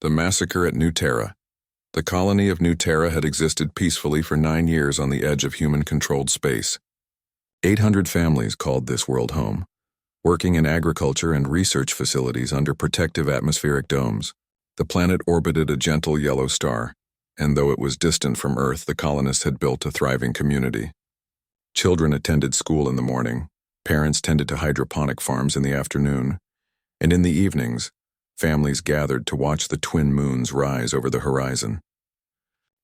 The massacre at New Terra. The colony of New Terra had existed peacefully for 9 years on the edge of human-controlled space. 800 families called this world home, working in agriculture and research facilities under protective atmospheric domes. The planet orbited a gentle yellow star, and though it was distant from Earth, the colonists had built a thriving community. Children attended school in the morning, parents tended to hydroponic farms in the afternoon, and in the evenings, families gathered to watch the twin moons rise over the horizon.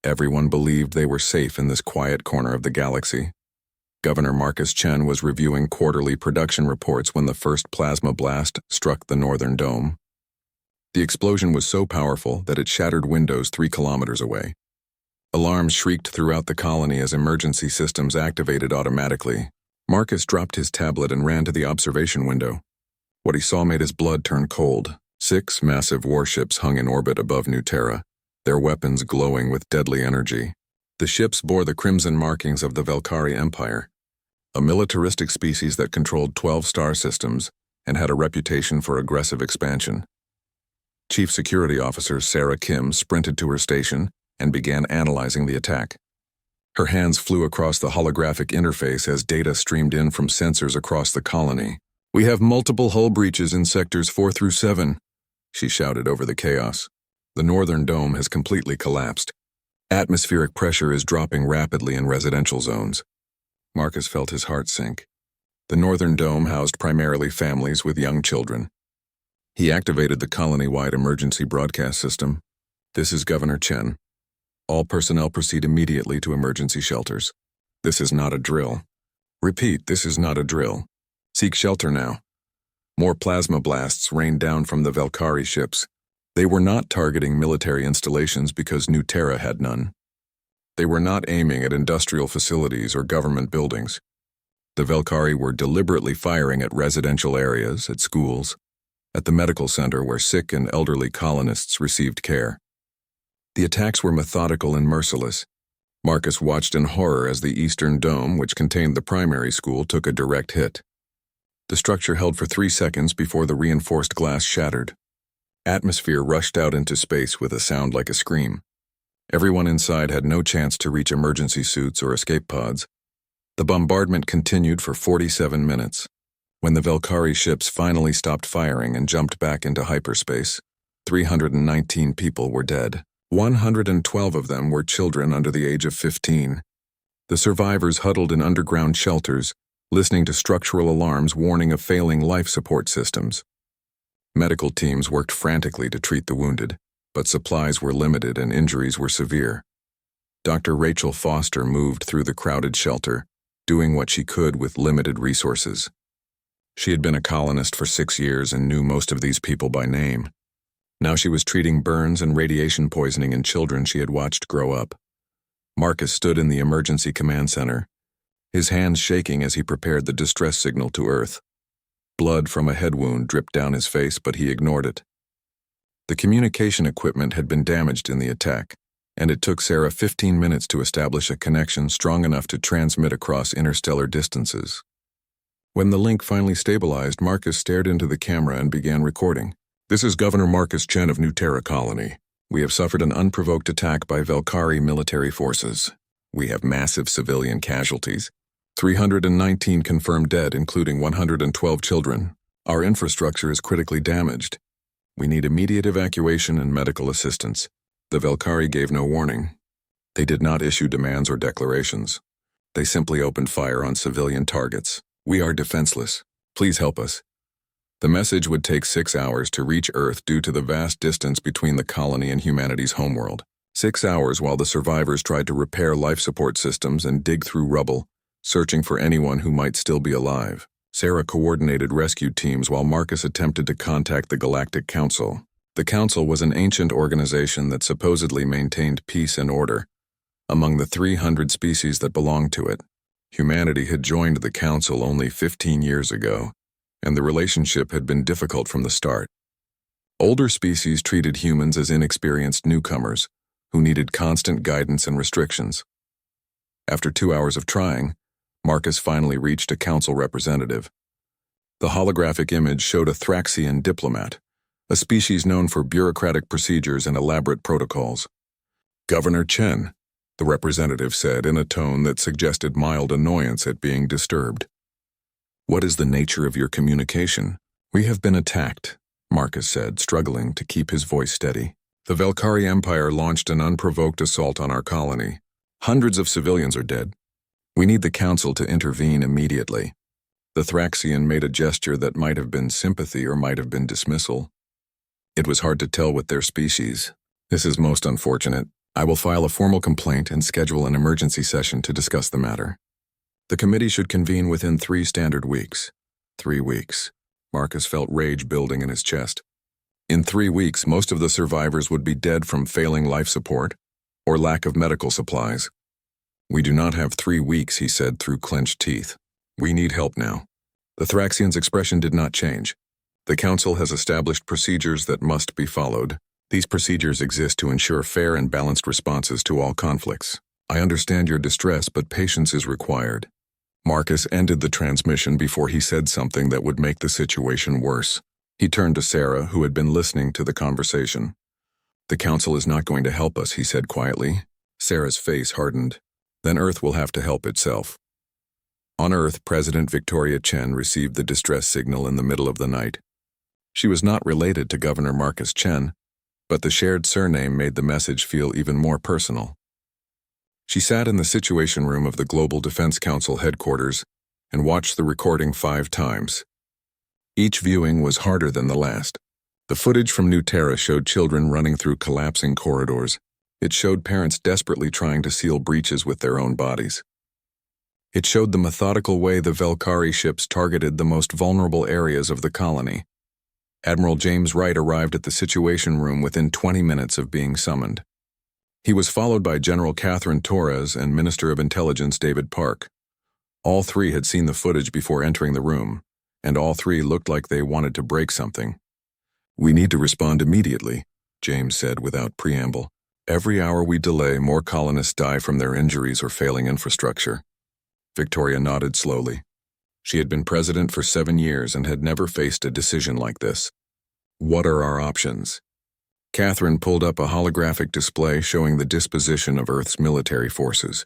Everyone believed they were safe in this quiet corner of the galaxy. Governor Marcus Chen was reviewing quarterly production reports when the first plasma blast struck the northern dome. The explosion was so powerful that it shattered windows 3 kilometers away. Alarms shrieked throughout the colony as emergency systems activated automatically. Marcus dropped his tablet and ran to the observation window. What he saw made his blood turn cold. 6 massive warships hung in orbit above New Terra, their weapons glowing with deadly energy. The ships bore the crimson markings of the Valkyrie Empire, a militaristic species that controlled 12 star systems and had a reputation for aggressive expansion. Chief Security Officer Sarah Kim sprinted to her station and began analyzing the attack. Her hands flew across the holographic interface as data streamed in from sensors across the colony. "We have multiple hull breaches in sectors 4 through 7, she shouted over the chaos. The northern dome has completely collapsed. Atmospheric pressure is dropping rapidly in residential zones. Marcus felt his heart sink. The northern dome housed primarily families with young children. He activated the colony-wide emergency broadcast system. "This is Governor Chen. All personnel proceed immediately to emergency shelters. This is not a drill. Repeat, this is not a drill. Seek shelter now." More plasma blasts rained down from the Valkyrie ships. They were not targeting military installations because New Terra had none. They were not aiming at industrial facilities or government buildings. The Valkyrie were deliberately firing at residential areas, at schools, at the medical center where sick and elderly colonists received care. The attacks were methodical and merciless. Marcus watched in horror as the Eastern Dome, which contained the primary school, took a direct hit. The structure held for 3 seconds before the reinforced glass shattered. Atmosphere rushed out into space with a sound like a scream. Everyone inside had no chance to reach emergency suits or escape pods. The bombardment continued for 47 minutes. When the Valkyrie ships finally stopped firing and jumped back into hyperspace, 319 people were dead. 112 of them were children under the age of 15. The survivors huddled in underground shelters, listening to structural alarms warning of failing life support systems. Medical teams worked frantically to treat the wounded, but supplies were limited and injuries were severe. Dr. Rachel Foster moved through the crowded shelter, doing what she could with limited resources. She had been a colonist for 6 years and knew most of these people by name. Now she was treating burns and radiation poisoning in children she had watched grow up. Marcus stood in the emergency command center, his hands shaking as he prepared the distress signal to Earth. Blood from a head wound dripped down his face, but he ignored it. The communication equipment had been damaged in the attack, and it took Sarah 15 minutes to establish a connection strong enough to transmit across interstellar distances. When the link finally stabilized, Marcus stared into the camera and began recording. "This is Governor Marcus Chen of New Terra Colony. We have suffered an unprovoked attack by Valkyrie military forces. We have massive civilian casualties. 319 confirmed dead, including 112 children. Our infrastructure is critically damaged. We need immediate evacuation and medical assistance." The Valkyrie gave no warning. They did not issue demands or declarations. They simply opened fire on civilian targets. "We are defenseless. Please help us." The message would take 6 hours to reach Earth due to the vast distance between the colony and humanity's homeworld. 6 hours while the survivors tried to repair life support systems and dig through rubble, searching for anyone who might still be alive. Sarah coordinated rescue teams while Marcus attempted to contact the Galactic Council. The Council was an ancient organization that supposedly maintained peace and order among the 300 species that belonged to it. Humanity had joined the Council only 15 years ago, and the relationship had been difficult from the start. Older species treated humans as inexperienced newcomers who needed constant guidance and restrictions. After 2 hours of trying, Marcus finally reached a council representative. The holographic image showed a Thraxian diplomat, a species known for bureaucratic procedures and elaborate protocols. Governor Chen, the representative said in a tone that suggested mild annoyance at being disturbed. What is the nature of your communication? We have been attacked, Marcus said, struggling to keep his voice steady. The Valkyrie Empire launched an unprovoked assault on our colony. Hundreds of civilians are dead. We need the Council to intervene immediately. The Thraxian made a gesture that might have been sympathy or might have been dismissal. It was hard to tell with their species. This is most unfortunate. I will file a formal complaint and schedule an emergency session to discuss the matter. The committee should convene within 3 standard weeks. 3 weeks. Marcus felt rage building in his chest. In 3 weeks, most of the survivors would be dead from failing life support or lack of medical supplies. We do not have 3 weeks, he said through clenched teeth. We need help now. The Thraxian's expression did not change. The Council has established procedures that must be followed. These procedures exist to ensure fair and balanced responses to all conflicts. I understand your distress, but patience is required. Marcus ended the transmission before he said something that would make the situation worse. He turned to Sarah, who had been listening to the conversation. The Council is not going to help us, he said quietly. Sarah's face hardened. Then Earth will have to help itself. On Earth, President Victoria Chen received the distress signal in the middle of the night. She was not related to Governor Marcus Chen, but the shared surname made the message feel even more personal. She sat in the Situation Room of the Global Defense Council headquarters and watched the recording 5 times. Each viewing was harder than the last. The footage from New Terra showed children running through collapsing corridors. It showed parents desperately trying to seal breaches with their own bodies. It showed the methodical way the Valkyrie ships targeted the most vulnerable areas of the colony. Admiral James Wright arrived at the Situation Room within 20 minutes of being summoned. He was followed by General Catherine Torres and Minister of Intelligence David Park. All 3 had seen the footage before entering the room, and all 3 looked like they wanted to break something. We need to respond immediately, James said without preamble. Every hour we delay, more colonists die from their injuries or failing infrastructure. Victoria nodded slowly. She had been president for 7 years and had never faced a decision like this. What are our options? Catherine pulled up a holographic display showing the disposition of Earth's military forces.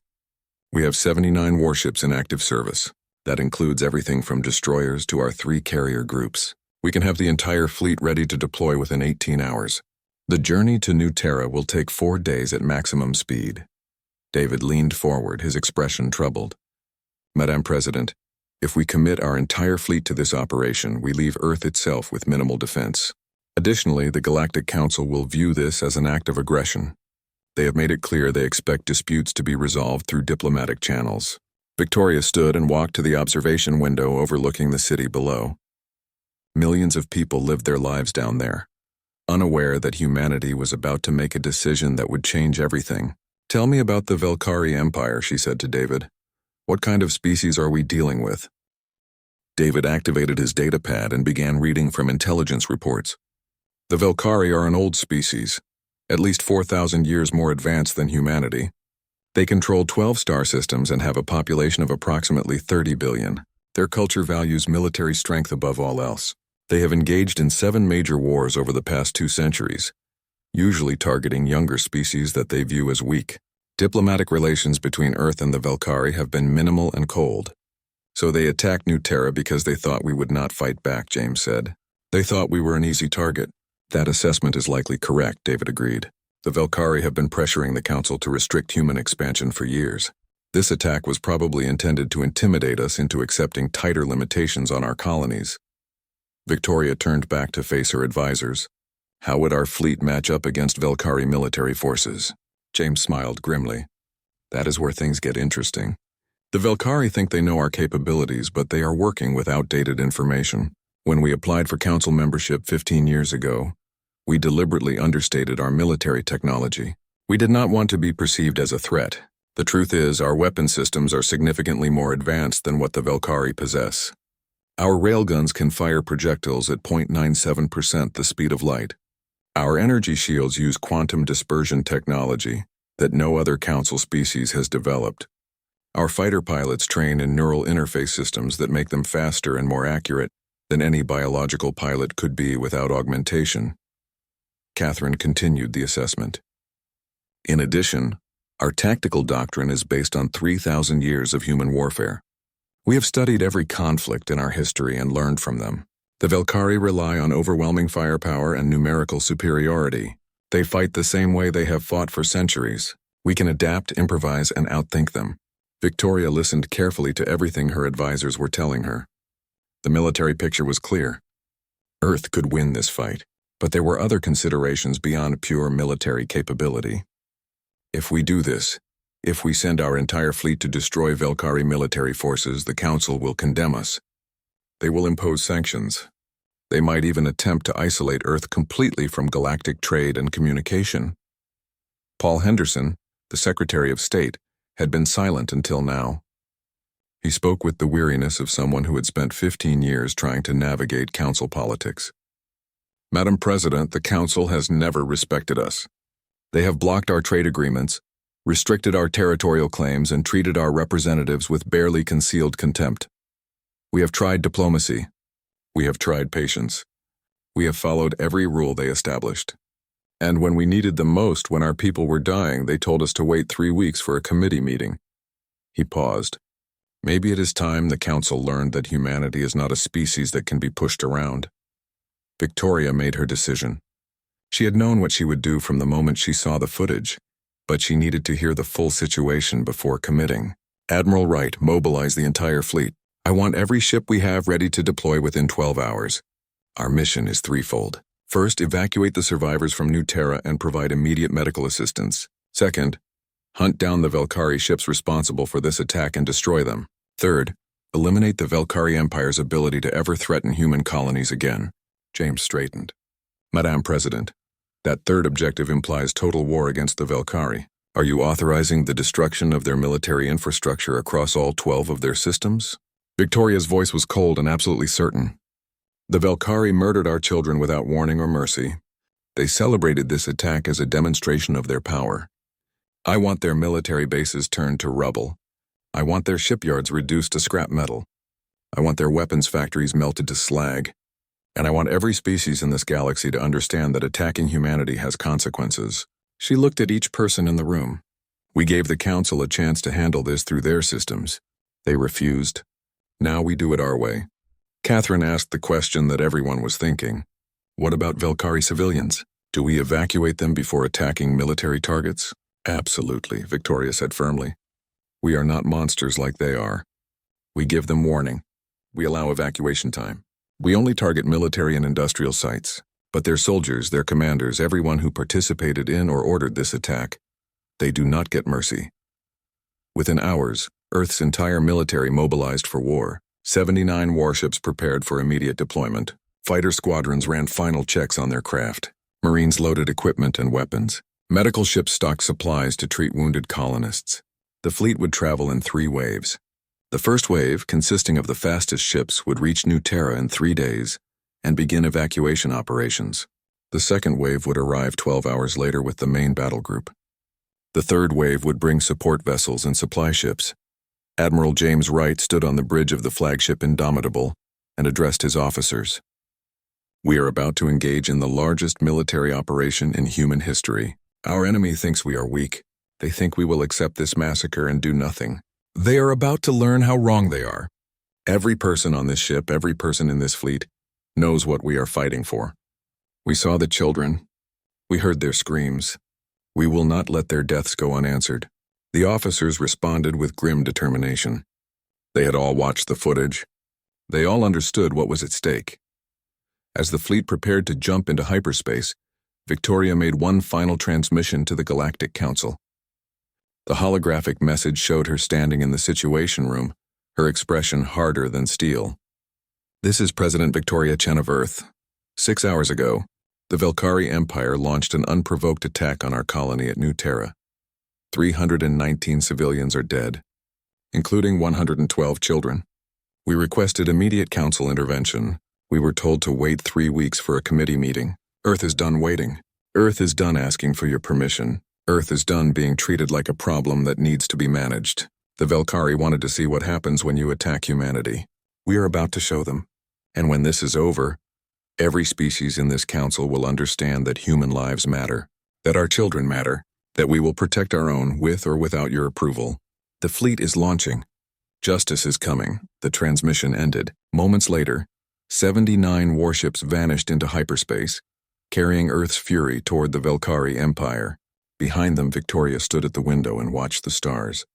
We have 79 warships in active service. That includes everything from destroyers to our 3 carrier groups. We can have the entire fleet ready to deploy within 18 hours. The journey to New Terra will take 4 days at maximum speed. David leaned forward, his expression troubled. Madame President, if we commit our entire fleet to this operation, we leave Earth itself with minimal defense. Additionally, the Galactic Council will view this as an act of aggression. They have made it clear they expect disputes to be resolved through diplomatic channels. Victoria stood and walked to the observation window overlooking the city below. Millions of people lived their lives down there, unaware that humanity was about to make a decision that would change everything. Tell me about the Valkyrie Empire, she said to David. What kind of species are we dealing with? David activated his datapad and began reading from intelligence reports. The Valkyrie are an old species, at least 4,000 years more advanced than humanity. They control 12 star systems and have a population of approximately 30 billion. Their culture values military strength above all else. They have engaged in 7 major wars over the past 2 centuries, usually targeting younger species that they view as weak. Diplomatic relations between Earth and the Valkyrie have been minimal and cold. So they attacked New Terra because they thought we would not fight back, James said. They thought we were an easy target. That assessment is likely correct, David agreed. The Valkyrie have been pressuring the Council to restrict human expansion for years. This attack was probably intended to intimidate us into accepting tighter limitations on our colonies. Victoria turned back to face her advisors. How would our fleet match up against Valkyrie military forces? James smiled grimly. That is where things get interesting. The Valkyrie think they know our capabilities, but they are working with outdated information. When we applied for Council membership 15 years ago, we deliberately understated our military technology. We did not want to be perceived as a threat. The truth is, our weapon systems are significantly more advanced than what the Valkyrie possess. Our railguns can fire projectiles at 0.97% the speed of light. Our energy shields use quantum dispersion technology that no other Council species has developed. Our fighter pilots train in neural interface systems that make them faster and more accurate. than any biological pilot could be without augmentation. Catherine continued the assessment. In addition, our tactical doctrine is based on 3,000 years of human warfare. We have studied every conflict in our history and learned from them. The Valkyrie rely on overwhelming firepower and numerical superiority. They fight the same way they have fought for centuries. We can adapt, improvise, and outthink them. Victoria listened carefully to everything her advisors were telling her. The military picture was clear. Earth could win this fight, but there were other considerations beyond pure military capability. If we do this, if we send our entire fleet to destroy Valkyrie military forces, the Council will condemn us. They will impose sanctions. They might even attempt to isolate Earth completely from galactic trade and communication. Paul Henderson, the Secretary of State, had been silent until now. He spoke with the weariness of someone who had spent 15 years trying to navigate Council politics. Madam President, the Council has never respected us. They have blocked our trade agreements, restricted our territorial claims, and treated our representatives with barely concealed contempt. We have tried diplomacy. We have tried patience. We have followed every rule they established. And when we needed them most, when our people were dying, they told us to wait 3 weeks for a committee meeting. He paused. Maybe it is time the Council learned that humanity is not a species that can be pushed around. Victoria made her decision. She had known what she would do from the moment she saw the footage, but she needed to hear the full situation before committing. Admiral Wright, mobilize the entire fleet. I want every ship we have ready to deploy within 12 hours. Our mission is threefold. First, evacuate the survivors from New Terra and provide immediate medical assistance. Second, hunt down the Valkyrie ships responsible for this attack and destroy them. Third, eliminate the Valkyrie Empire's ability to ever threaten human colonies again. James straightened. Madame President, that third objective implies total war against the Valkyrie. Are you authorizing the destruction of their military infrastructure across all 12 of their systems? Victoria's voice was cold and absolutely certain. The Valkyrie murdered our children without warning or mercy. They celebrated this attack as a demonstration of their power. I want their military bases turned to rubble. I want their shipyards reduced to scrap metal. I want their weapons factories melted to slag. And I want every species in this galaxy to understand that attacking humanity has consequences. She looked at each person in the room. We gave the Council a chance to handle this through their systems. They refused. Now we do it our way. Catherine asked the question that everyone was thinking. What about Valkyrie civilians? Do we evacuate them before attacking military targets? Absolutely, Victoria said firmly. We are not monsters like they are. We give them warning. We allow evacuation time. We only target military and industrial sites, but their soldiers, their commanders, everyone who participated in or ordered this attack, they do not get mercy. Within hours, Earth's entire military mobilized for war. 79 warships prepared for immediate deployment. Fighter squadrons ran final checks on their craft. Marines loaded equipment and weapons. Medical ships stocked supplies to treat wounded colonists. The fleet would travel in 3 waves. The first wave, consisting of the fastest ships, would reach New Terra in 3 days and begin evacuation operations. The second wave would arrive 12 hours later with the main battle group. The third wave would bring support vessels and supply ships. Admiral James Wright stood on the bridge of the flagship Indomitable and addressed his officers. We are about to engage in the largest military operation in human history. Our enemy thinks we are weak. They think we will accept this massacre and do nothing. They are about to learn how wrong they are. Every person on this ship, every person in this fleet, knows what we are fighting for. We saw the children. We heard their screams. We will not let their deaths go unanswered. The officers responded with grim determination. They had all watched the footage. They all understood what was at stake. As the fleet prepared to jump into hyperspace, Victoria made one final transmission to the Galactic Council. The holographic message showed her standing in the Situation Room, her expression harder than steel. This is President Victoria Chen of Earth. 6 hours ago, the Valkyrie Empire launched an unprovoked attack on our colony at New Terra. 319 civilians are dead, including 112 children. We requested immediate council intervention. We were told to wait 3 weeks for a committee meeting. Earth is done waiting. Earth is done asking for your permission. Earth is done being treated like a problem that needs to be managed. The Valkyrie wanted to see what happens when you attack humanity. We are about to show them. And when this is over, every species in this council will understand that human lives matter, that our children matter, that we will protect our own with or without your approval. The fleet is launching. Justice is coming. The transmission ended. Moments later, 79 warships vanished into hyperspace, carrying Earth's fury toward the Velkari Empire. Behind them, Victoria stood at the window and watched the stars.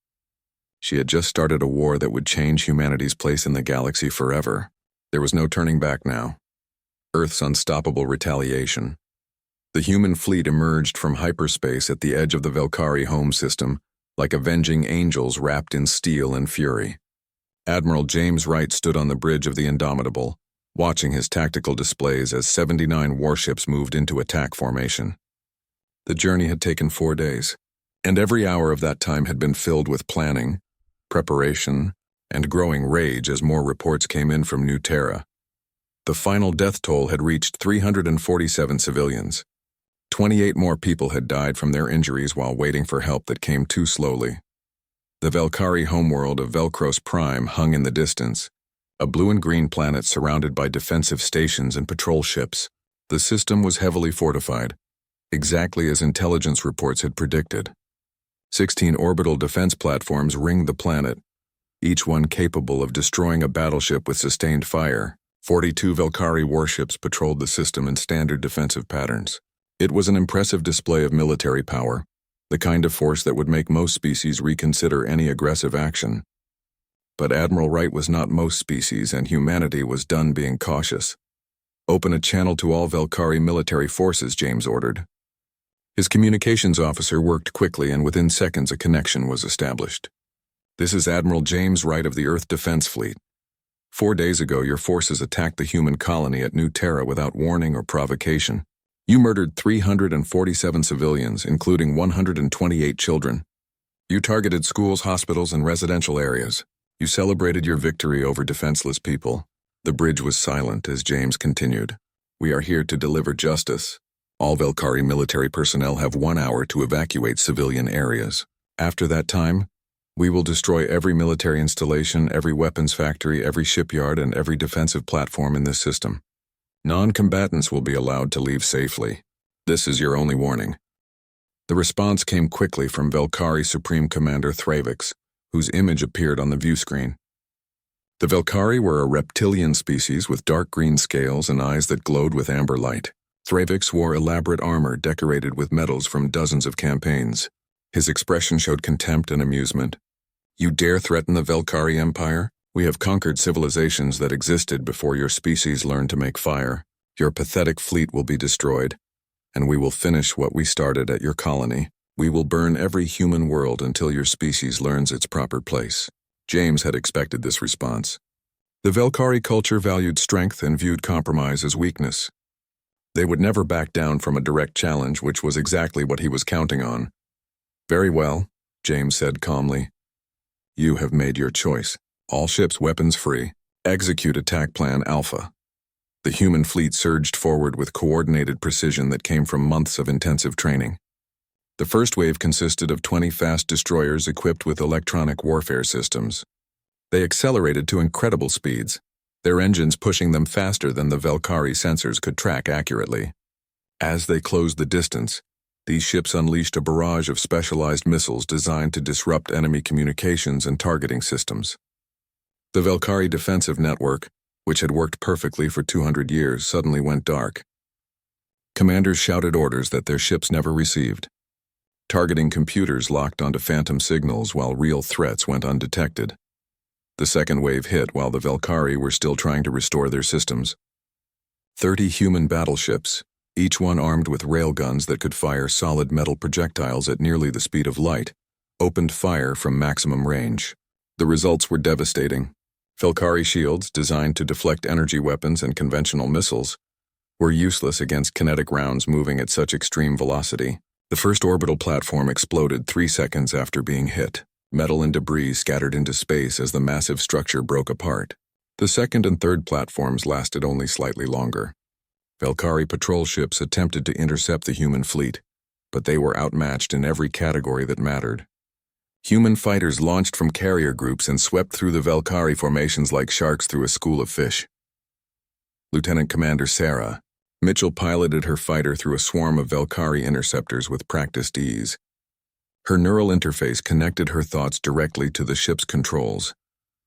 She had just started a war that would change humanity's place in the galaxy forever. There was no turning back now. Earth's unstoppable retaliation. The human fleet emerged from hyperspace at the edge of the Velkari home system, like avenging angels wrapped in steel and fury. Admiral James Wright stood on the bridge of the Indomitable, watching his tactical displays as 79 warships moved into attack formation. The journey had taken 4 days, and every hour of that time had been filled with planning, preparation, and growing rage as more reports came in from New Terra. The final death toll had reached 347 civilians. 28 more people had died from their injuries while waiting for help that came too slowly. The Velkari homeworld of Velkros Prime hung in the distance, a blue and green planet surrounded by defensive stations and patrol ships. The system was heavily fortified, exactly as intelligence reports had predicted. 16 orbital defense platforms ringed the planet, each one capable of destroying a battleship with sustained fire. 42 Velkari warships patrolled the system in standard defensive patterns. It was an impressive display of military power, the kind of force that would make most species reconsider any aggressive action. But Admiral Wright was not most species, and humanity was done being cautious. "Open a channel to all Velkari military forces," James ordered. His communications officer worked quickly, and within seconds a connection was established. "This is Admiral James Wright of the Earth Defense Fleet. 4 days ago, your forces attacked the human colony at New Terra without warning or provocation. You murdered 347 civilians, including 128 children. You targeted schools, hospitals, and residential areas. You celebrated your victory over defenseless people." The bridge was silent as James continued. "We are here to deliver justice. All Velkari military personnel have 1 hour to evacuate civilian areas. After that time, we will destroy every military installation, every weapons factory, every shipyard, and every defensive platform in this system. Non-combatants will be allowed to leave safely. This is your only warning." The response came quickly from Velkari Supreme Commander Thravix, whose image appeared on the view screen. The Velkari were a reptilian species with dark green scales and eyes that glowed with amber light. Thravix wore elaborate armor decorated with medals from dozens of campaigns. His expression showed contempt and amusement. "You dare threaten the Velkari Empire? We have conquered civilizations that existed before your species learned to make fire. Your pathetic fleet will be destroyed, and we will finish what we started at your colony. We will burn every human world until your species learns its proper place." James had expected this response. The Velkari culture valued strength and viewed compromise as weakness. They would never back down from a direct challenge, which was exactly what he was counting on. "Very well," James said calmly. "You have made your choice. All ships weapons free. Execute Attack Plan Alpha." The human fleet surged forward with coordinated precision that came from months of intensive training. The first wave consisted of 20 fast destroyers equipped with electronic warfare systems. They accelerated to incredible speeds, their engines pushing them faster than the Velkari sensors could track accurately. As they closed the distance, these ships unleashed a barrage of specialized missiles designed to disrupt enemy communications and targeting systems. The Velkari defensive network, which had worked perfectly for 200 years, suddenly went dark. Commanders shouted orders that their ships never received. Targeting computers locked onto phantom signals while real threats went undetected. The second wave hit while the Velkari were still trying to restore their systems. 30 human battleships, each one armed with railguns that could fire solid metal projectiles at nearly the speed of light, opened fire from maximum range. The results were devastating. Velkari shields, designed to deflect energy weapons and conventional missiles, were useless against kinetic rounds moving at such extreme velocity. The first orbital platform exploded 3 seconds after being hit. Metal and debris scattered into space as the massive structure broke apart. The second and third platforms lasted only slightly longer. Velkari patrol ships attempted to intercept the human fleet, but they were outmatched in every category that mattered. Human fighters launched from carrier groups and swept through the Velkari formations like sharks through a school of fish. Lieutenant Commander Sarah. Mitchell piloted her fighter through a swarm of Valkyrie interceptors with practiced ease. Her neural interface connected her thoughts directly to the ship's controls,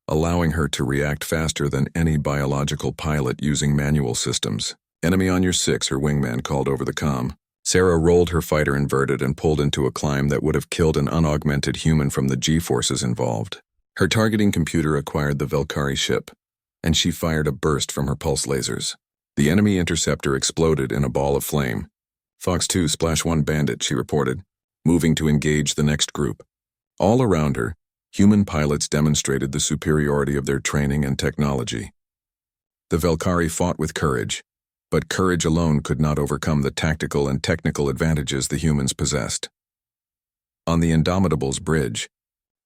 allowing her to react faster than any biological pilot using manual systems. "Enemy on your 6, her wingman called over the comm. Sarah rolled her fighter inverted and pulled into a climb that would have killed an unaugmented human from the G-forces involved. Her targeting computer acquired the Valkyrie ship, and she fired a burst from her pulse lasers. The enemy interceptor exploded in a ball of flame. "Fox 2 splash 1 bandit," she reported, moving to engage the next group. All around her, human pilots demonstrated the superiority of their training and technology. The Valkyrie fought with courage, but courage alone could not overcome the tactical and technical advantages the humans possessed. On the Indomitable's bridge,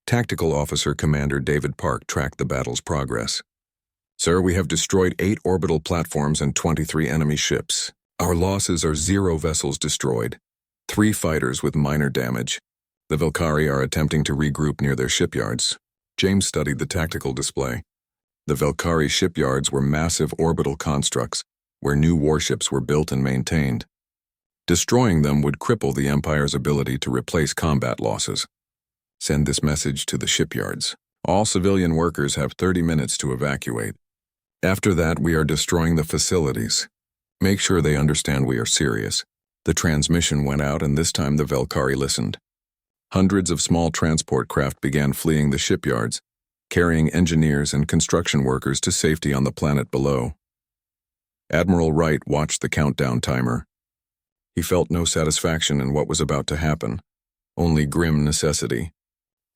Tactical Officer Commander David Park tracked the battle's progress. "Sir, we have destroyed 8 orbital platforms and 23 enemy ships. Our losses are 0 vessels destroyed, 3 fighters with minor damage. The Valkyrie are attempting to regroup near their shipyards." James studied the tactical display. The Valkyrie shipyards were massive orbital constructs where new warships were built and maintained. Destroying them would cripple the Empire's ability to replace combat losses. "Send this message to the shipyards. All civilian workers have 30 minutes to evacuate. After that, we are destroying the facilities. Make sure they understand we are serious." The transmission went out, and this time the Valkyrie listened. Hundreds of small transport craft began fleeing the shipyards, carrying engineers and construction workers to safety on the planet below. Admiral Wright watched the countdown timer. He felt no satisfaction in what was about to happen, only grim necessity.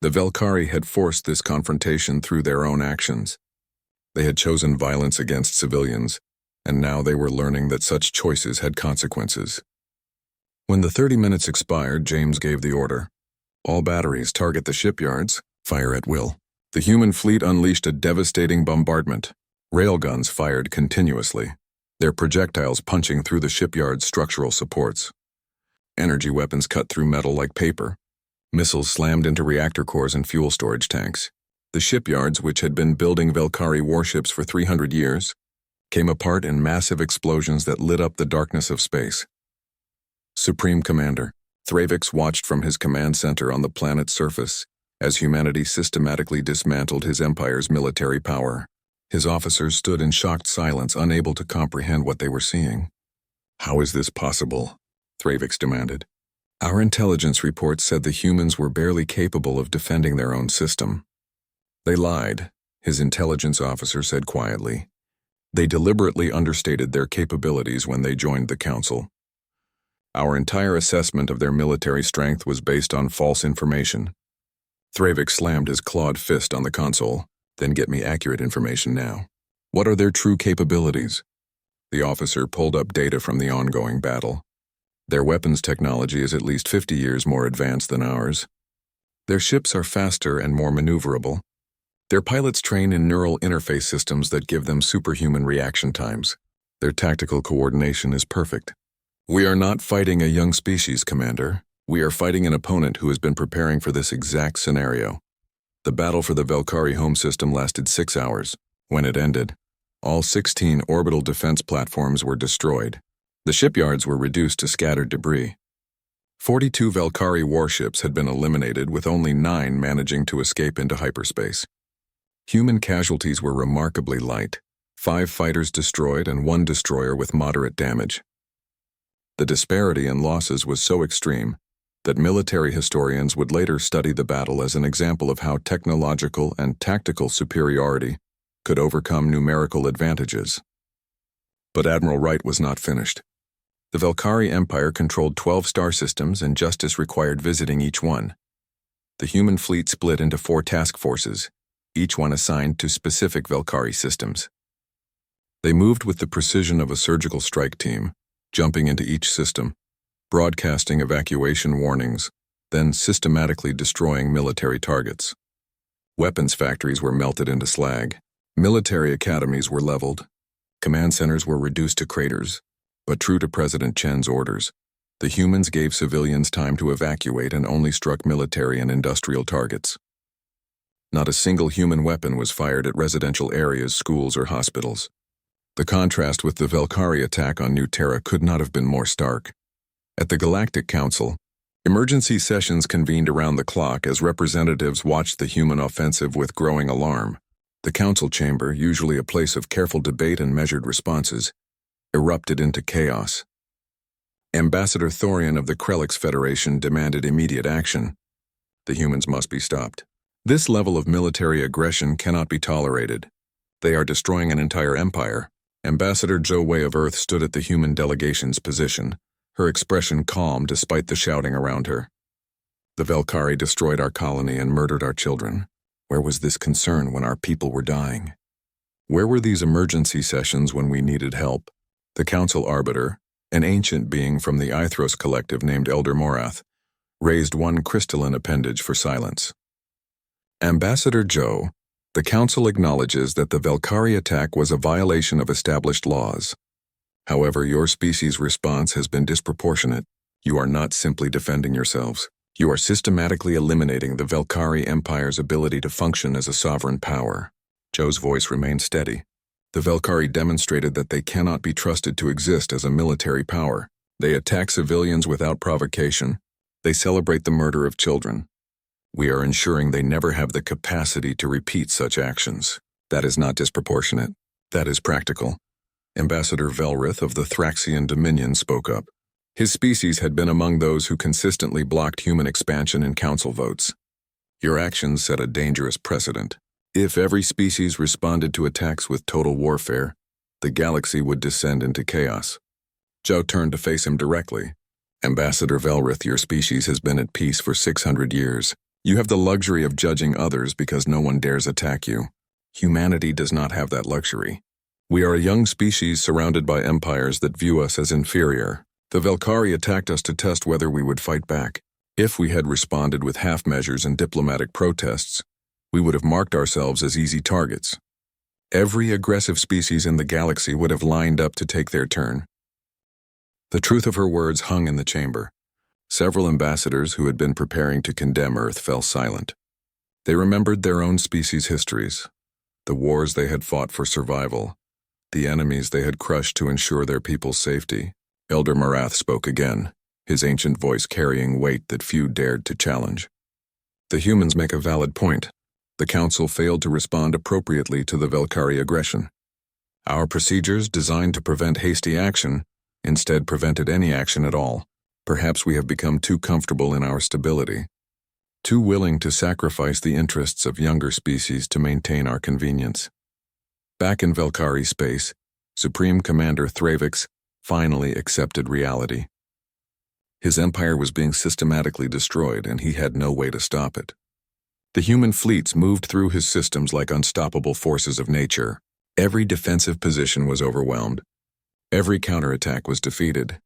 The Valkyrie had forced this confrontation through their own actions. They had chosen violence against civilians, and now they were learning that such choices had consequences. When the 30 minutes expired, James gave the order. "All batteries target the shipyards, fire at will." The human fleet unleashed a devastating bombardment. Railguns fired continuously, their projectiles punching through the shipyard's structural supports. Energy weapons cut through metal like paper. Missiles slammed into reactor cores and fuel storage tanks. The shipyards, which had been building Valkyrie warships for 300 years, came apart in massive explosions that lit up the darkness of space. Supreme Commander Thravix watched from his command center on the planet's surface as humanity systematically dismantled his empire's military power. His officers stood in shocked silence, unable to comprehend what they were seeing. "How is this possible?" Thravix demanded. "Our intelligence reports said the humans were barely capable of defending their own system." "They lied," his intelligence officer said quietly. "They deliberately understated their capabilities when they joined the Council. Our entire assessment of their military strength was based on false information." Thravix slammed his clawed fist on the console. "Then get me accurate information now. What are their true capabilities?" The officer pulled up data from the ongoing battle. "Their weapons technology is at least 50 years more advanced than ours. Their ships are faster and more maneuverable. Their pilots train in neural interface systems that give them superhuman reaction times. Their tactical coordination is perfect." "We are not fighting a young species, Commander. We are fighting an opponent who has been preparing for this exact scenario." The battle for the Valkyrie home system lasted 6 hours. When it ended, all 16 orbital defense platforms were destroyed. The shipyards were reduced to scattered debris. 42 Valkyrie warships had been eliminated, with only 9 managing to escape into hyperspace. Human casualties were remarkably light: 5 fighters destroyed and 1 destroyer with moderate damage. The disparity in losses was so extreme that military historians would later study the battle as an example of how technological and tactical superiority could overcome numerical advantages. But Admiral Wright was not finished. The Valkyrie Empire controlled 12 star systems, and justice required visiting each one. The human fleet split into 4 task forces, each one assigned to specific Valkyrie systems. They moved with the precision of a surgical strike team, jumping into each system, broadcasting evacuation warnings, then systematically destroying military targets. Weapons factories were melted into slag. Military academies were leveled. Command centers were reduced to craters. But true to President Chen's orders, the humans gave civilians time to evacuate and only struck military and industrial targets. Not a single human weapon was fired at residential areas, schools, or hospitals. The contrast with the Valkyrie attack on New Terra could not have been more stark. At the Galactic Council, emergency sessions convened around the clock as representatives watched the human offensive with growing alarm. The council chamber, usually a place of careful debate and measured responses, erupted into chaos. Ambassador Thorian of the Krelix Federation demanded immediate action. The humans must be stopped. This level of military aggression cannot be tolerated. They are destroying an entire empire. Ambassador Zhou Wei of Earth stood at the human delegation's position, her expression calm despite the shouting around her. The Valkyrie destroyed our colony and murdered our children. Where was this concern when our people were dying? Where were these emergency sessions when we needed help? The council arbiter, an ancient being from the Ithros collective named Elder Morath, raised one crystalline appendage for silence. Ambassador Zhou, the council acknowledges that the Valkyrie attack was a violation of established laws. However, your species' response has been disproportionate. You are not simply defending yourselves. You are systematically eliminating the Valkyrie Empire's ability to function as a sovereign power. Zhou's voice remained steady. The Valkyrie demonstrated that they cannot be trusted to exist as a military power. They attack civilians without provocation. They celebrate the murder of children. We are ensuring they never have the capacity to repeat such actions. That is not disproportionate. That is practical. Ambassador Velrith of the Thraxian Dominion spoke up. His species had been among those who consistently blocked human expansion in council votes. Your actions set a dangerous precedent. If every species responded to attacks with total warfare, the galaxy would descend into chaos. Zhou turned to face him directly. Ambassador Velrith, your species has been at peace for 600 years. You have the luxury of judging others because no one dares attack you. Humanity does not have that luxury. We are a young species surrounded by empires that view us as inferior. The Valkyrie attacked us to test whether we would fight back. If we had responded with half measures and diplomatic protests, we would have marked ourselves as easy targets. Every aggressive species in the galaxy would have lined up to take their turn. The truth of her words hung in the chamber. Several ambassadors who had been preparing to condemn Earth fell silent. They remembered their own species' histories, the wars they had fought for survival, the enemies they had crushed to ensure their people's safety. Elder Morath spoke again, his ancient voice carrying weight that few dared to challenge. The humans make a valid point. The Council failed to respond appropriately to the Valkyrie aggression. Our procedures, designed to prevent hasty action, instead prevented any action at all. Perhaps we have become too comfortable in our stability, too willing to sacrifice the interests of younger species to maintain our convenience. Back in Valkyrie space, Supreme Commander Thravix finally accepted reality. His empire was being systematically destroyed, and he had no way to stop it. The human fleets moved through his systems like unstoppable forces of nature. Every defensive position was overwhelmed. Every counterattack was defeated.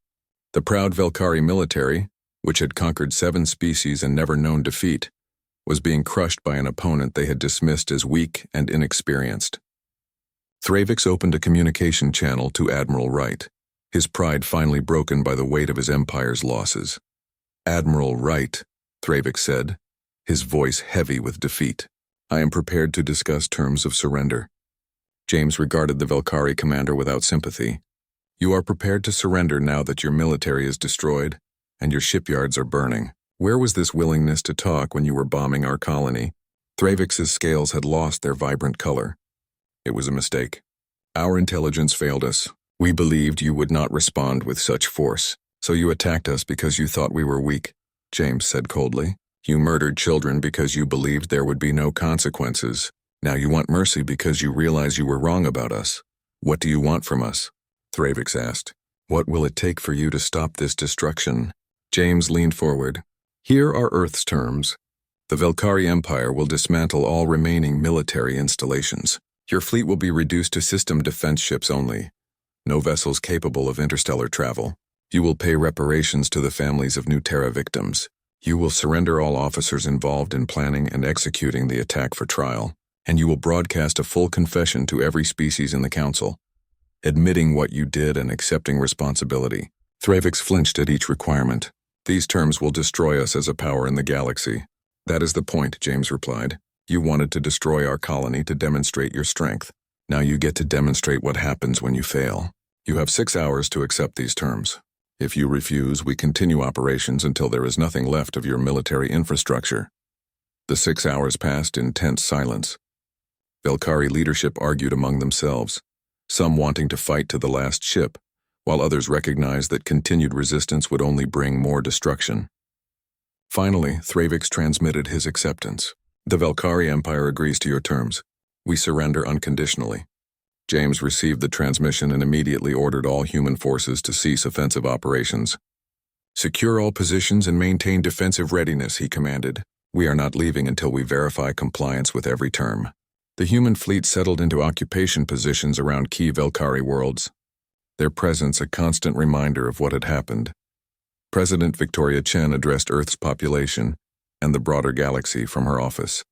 The proud Valkyrie military, which had conquered 7 species and never known defeat, was being crushed by an opponent they had dismissed as weak and inexperienced. Thravix opened a communication channel to Admiral Wright, his pride finally broken by the weight of his empire's losses. "Admiral Wright," Thravix said, his voice heavy with defeat. "I am prepared to discuss terms of surrender." James regarded the Valkyrie commander without sympathy. "You are prepared to surrender now that your military is destroyed and your shipyards are burning. Where was this willingness to talk when you were bombing our colony?" Thravix's scales had lost their vibrant color. "It was a mistake. Our intelligence failed us. We believed you would not respond with such force, so you attacked us because you thought we were weak," James said coldly. "You murdered children because you believed there would be no consequences. Now you want mercy because you realize you were wrong about us. What do you want from us?" Thravix asked. "What will it take for you to stop this destruction?" James leaned forward. "Here are Earth's terms. The Valkyrie Empire will dismantle all remaining military installations. Your fleet will be reduced to system defense ships only. No vessels capable of interstellar travel. You will pay reparations to the families of New Terra victims. You will surrender all officers involved in planning and executing the attack for trial, and you will broadcast a full confession to every species in the Council, admitting what you did and accepting responsibility." Thravix flinched at each requirement. "These terms will destroy us as a power in the galaxy." "That is the point," James replied. "You wanted to destroy our colony to demonstrate your strength. Now you get to demonstrate what happens when you fail. You have 6 hours to accept these terms. If you refuse, we continue operations until there is nothing left of your military infrastructure. The 6 hours passed in tense silence. Velkari leadership argued among themselves, some wanting to fight to the last ship, while others recognized that continued resistance would only bring more destruction. Finally, Thravix transmitted his acceptance. The Velkari Empire agrees to your terms. We surrender unconditionally. James received the transmission and immediately ordered all human forces to cease offensive operations. Secure all positions and maintain defensive readiness, he commanded. We are not leaving until we verify compliance with every term. The human fleet settled into occupation positions around key Velkari worlds, their presence a constant reminder of what had happened. President Victoria Chen addressed Earth's population and the broader galaxy from her office.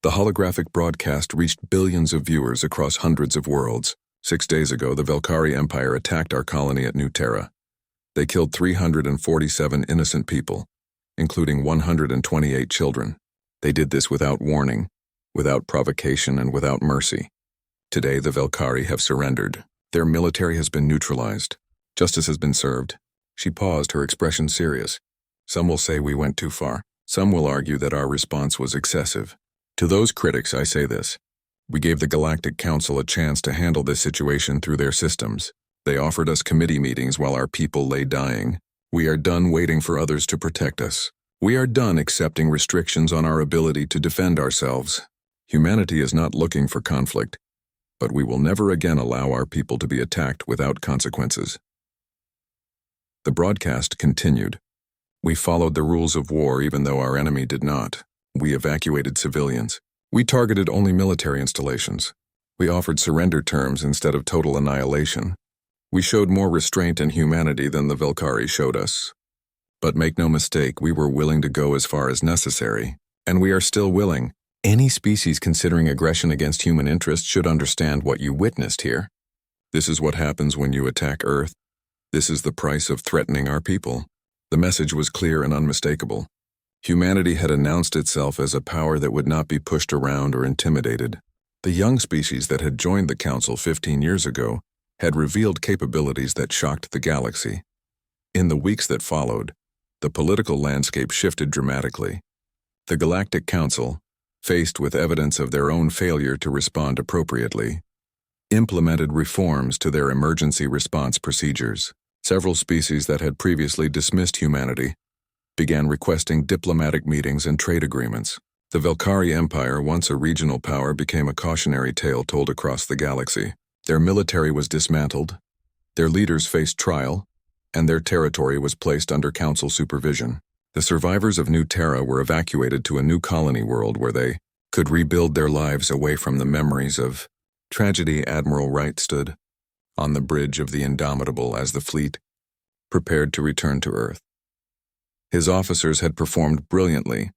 The holographic broadcast reached billions of viewers across hundreds of worlds. 6 days ago, the Velkari Empire attacked our colony at New Terra. They killed 347 innocent people, including 128 children. They did this without warning, without provocation, and without mercy. Today, the Velkari have surrendered. Their military has been neutralized. Justice has been served. She paused, her expression serious. Some will say we went too far. Some will argue that our response was excessive. To those critics, I say this. We gave the Galactic Council a chance to handle this situation through their systems. They offered us committee meetings while our people lay dying. We are done waiting for others to protect us. We are done accepting restrictions on our ability to defend ourselves. Humanity is not looking for conflict, but we will never again allow our people to be attacked without consequences. The broadcast continued. We followed the rules of war even though our enemy did not. We evacuated civilians. We targeted only military installations. We offered surrender terms instead of total annihilation. We showed more restraint and humanity than the Velkari showed us. But make no mistake, we were willing to go as far as necessary, and we are still willing. Any species considering aggression against human interests should understand what you witnessed here. This is what happens when you attack Earth. This is the price of threatening our people. The message was clear and unmistakable. Humanity had announced itself as a power that would not be pushed around or intimidated. The young species that had joined the Council 15 years ago had revealed capabilities that shocked the galaxy. In the weeks that followed, the political landscape shifted dramatically. The Galactic Council, faced with evidence of their own failure to respond appropriately, implemented reforms to their emergency response procedures. Several species that had previously dismissed humanity began requesting diplomatic meetings and trade agreements. The Velkari Empire, once a regional power, became a cautionary tale told across the galaxy. Their military was dismantled, their leaders faced trial, and their territory was placed under council supervision. The survivors of New Terra were evacuated to a new colony world where they could rebuild their lives away from the memories of tragedy. Admiral Wright stood on the bridge of the Indomitable as the fleet prepared to return to Earth. His officers had performed brilliantly,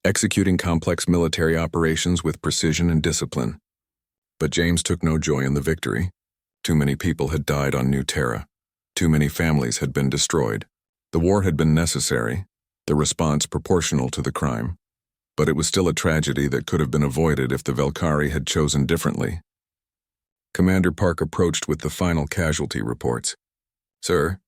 executing complex military operations with precision and discipline. But James took no joy in the victory. Too many people had died on New Terra. Too many families had been destroyed. The war had been necessary, the response proportional to the crime. But it was still a tragedy that could have been avoided if the Velkari had chosen differently. Commander Park approached with the final casualty reports. Sir,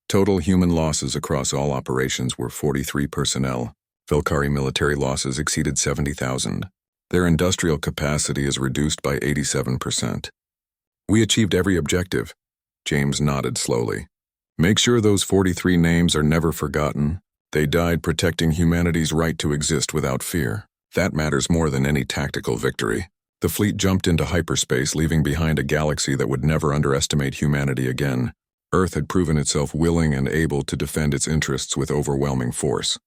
total human losses across all operations were 43 personnel. Velkari military losses exceeded 70,000. Their industrial capacity is reduced by 87%. We achieved every objective. James nodded slowly. Make sure those 43 names are never forgotten. They died protecting humanity's right to exist without fear. That matters more than any tactical victory. The fleet jumped into hyperspace, leaving behind a galaxy that would never underestimate humanity again. Earth had proven itself willing and able to defend its interests with overwhelming force.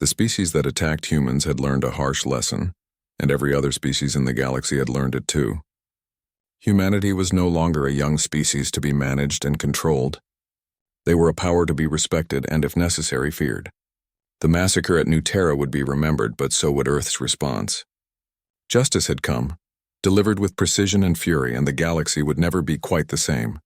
The species that attacked humans had learned a harsh lesson, and every other species in the galaxy had learned it too. Humanity was no longer a young species to be managed and controlled. They were a power to be respected and, if necessary, feared. The massacre at New Terra would be remembered, but so would Earth's response. Justice had come, delivered with precision and fury, and the galaxy would never be quite the same.